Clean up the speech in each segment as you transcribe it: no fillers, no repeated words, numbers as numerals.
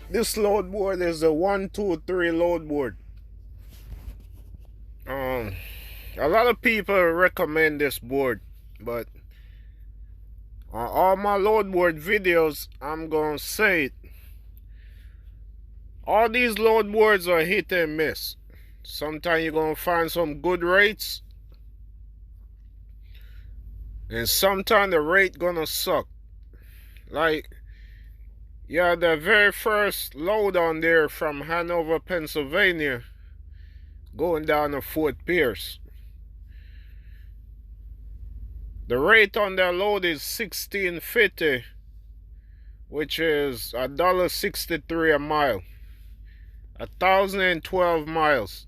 This load board is a 123 load board. Um, a lot of people recommend this board, but on all my load board videos, I'm gonna say it. All these load boards are hit and miss. Sometimes you're gonna find some good rates, and sometimes the rate gonna suck. Like, yeah, the very first load on there from Hanover, Pennsylvania, going down to Fort Pierce. The rate on that load is $16.50, which is $1.63 a mile. 1,012 miles.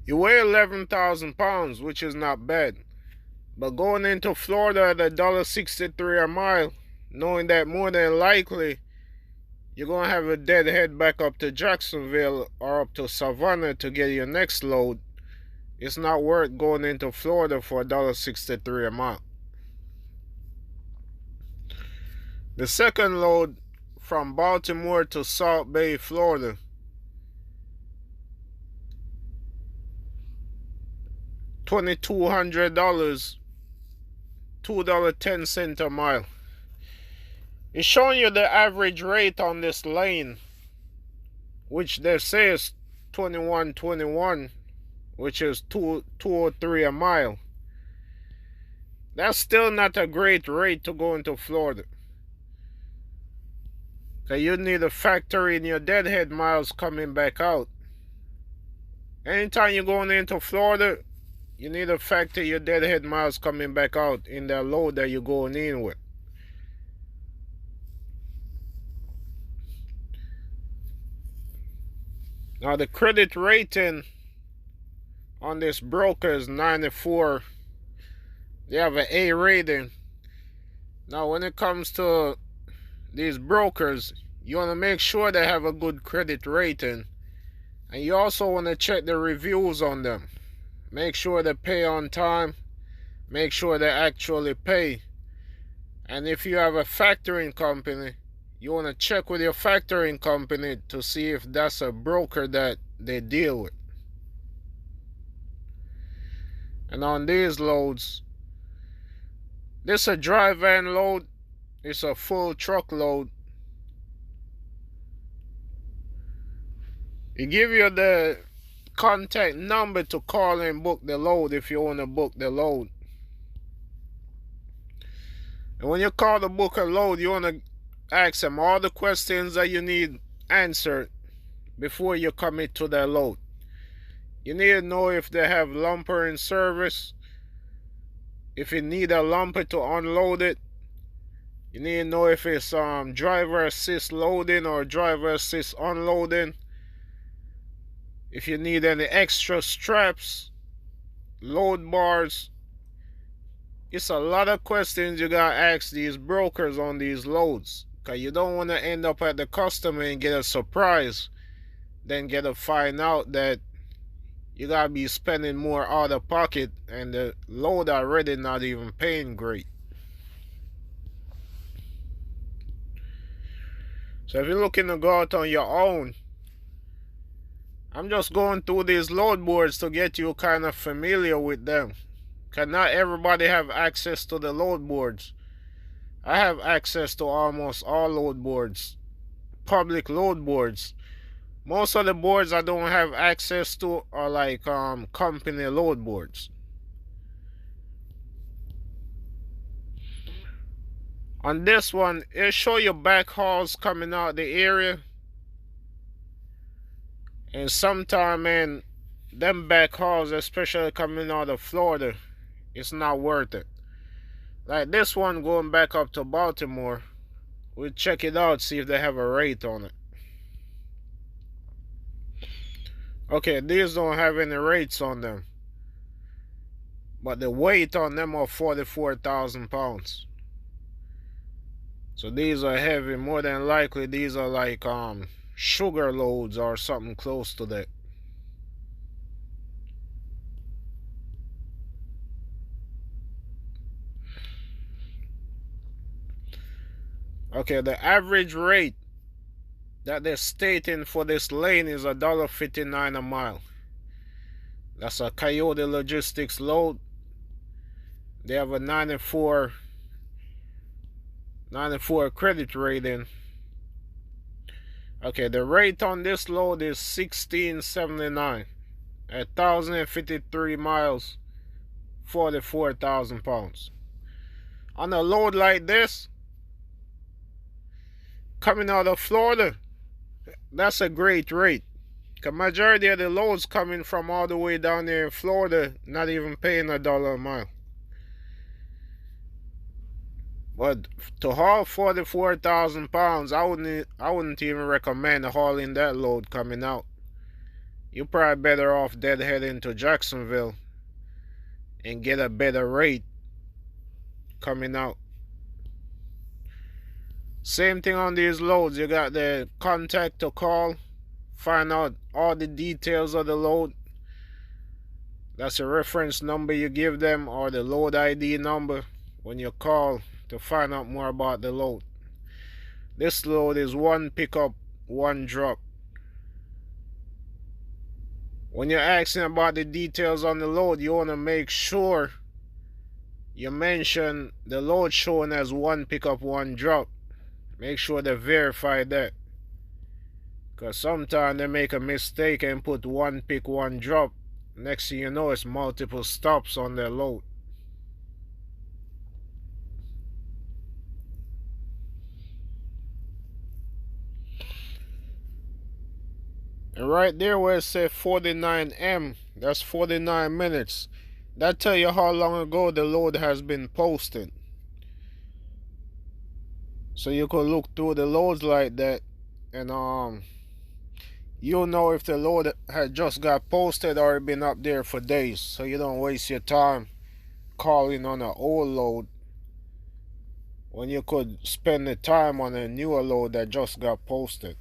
You weigh 11,000 pounds, which is not bad. But going into Florida at $1.63 a mile, knowing that more than likely you're going to have a deadhead back up to Jacksonville or up to Savannah to get your next load, it's not worth going into Florida for $1.63 a mile. The second load from Baltimore to Salt Bay, Florida, $2,200, $2.10 a mile. It's showing you the average rate on this lane, which they say is 21.21, which is 203 a mile. That's still not a great rate to go into Florida. Because you need to factor in your deadhead miles coming back out. Anytime you're going into Florida, you need to factor your deadhead miles coming back out in the load that you're going in with. Now the credit rating on this broker is 94. They have an A rating. Now when it comes to these brokers, you want to make sure they have a good credit rating. And you also want to check the reviews on them. Make sure they pay on time. Make sure they actually pay. And if you have a factoring company, you want to check with your factoring company to see if that's a broker that they deal with. And on these loads, this is a dry van load. It's a full truck load. It give you the contact number to call and book the load if you want to book the load. And when you call to book a load, you want to ask them all the questions that you need answered before you commit to that load. You need to know if they have lumper in service. If you need a lumper to unload it, you need to know if it's driver assist loading or driver assist unloading. If you need any extra straps, load bars. It's a lot of questions you gotta ask these brokers on these loads. Because you don't want to end up at the customer and get a surprise. Then get to find out that you gotta be spending more out of pocket and the load already not even paying great. So if you're looking to go out on your own, I'm just going through these load boards to get you kind of familiar with them. Because not everybody have access to the load boards. I have access to almost all load boards. Public load boards. Most of the boards I don't have access to are like company load boards. On this one, it'll show you backhauls coming out the area. And sometime, man, them backhauls, especially coming out of Florida, it's not worth it. Like this one going back up to Baltimore. We'll check it out, see if they have a rate on it. Okay, these don't have any rates on them. But the weight on them are 44,000 pounds. So these are heavy. More than likely, these are like sugar loads or something close to that. Okay, the average rate that they're stating for this lane is $1.59 a mile. That's a Coyote Logistics load. They have a 94 credit rating. Okay, the rate on this load is $16.79 at 1,053 miles, 44,000 pounds. On a load like this, coming out of Florida, that's a great rate. The majority of the loads coming from all the way down there in Florida, not even paying $1 a mile. But to haul 44,000 pounds, I wouldn't even recommend hauling that load coming out. You're probably better off deadheading to Jacksonville and get a better rate coming out. Same thing on these loads. You got the contact to call, find out all the details of the load. That's a reference number you give them, or the load ID number when you call to find out more about the load. This load is 1 pickup, 1 drop. When you're asking about the details on the load, you want to make sure you mention the load showing as 1 pickup, 1 drop. Make sure they verify that, because sometimes they make a mistake and put 1 pick, 1 drop. Next thing you know, it's multiple stops on their load. And right there where it says 49M, that's 49 minutes. That tell you how long ago the load has been posted. So you could look through the loads like that, and you'll know if the load had just got posted or been up there for days, so you don't waste your time calling on an old load when you could spend the time on a newer load that just got posted.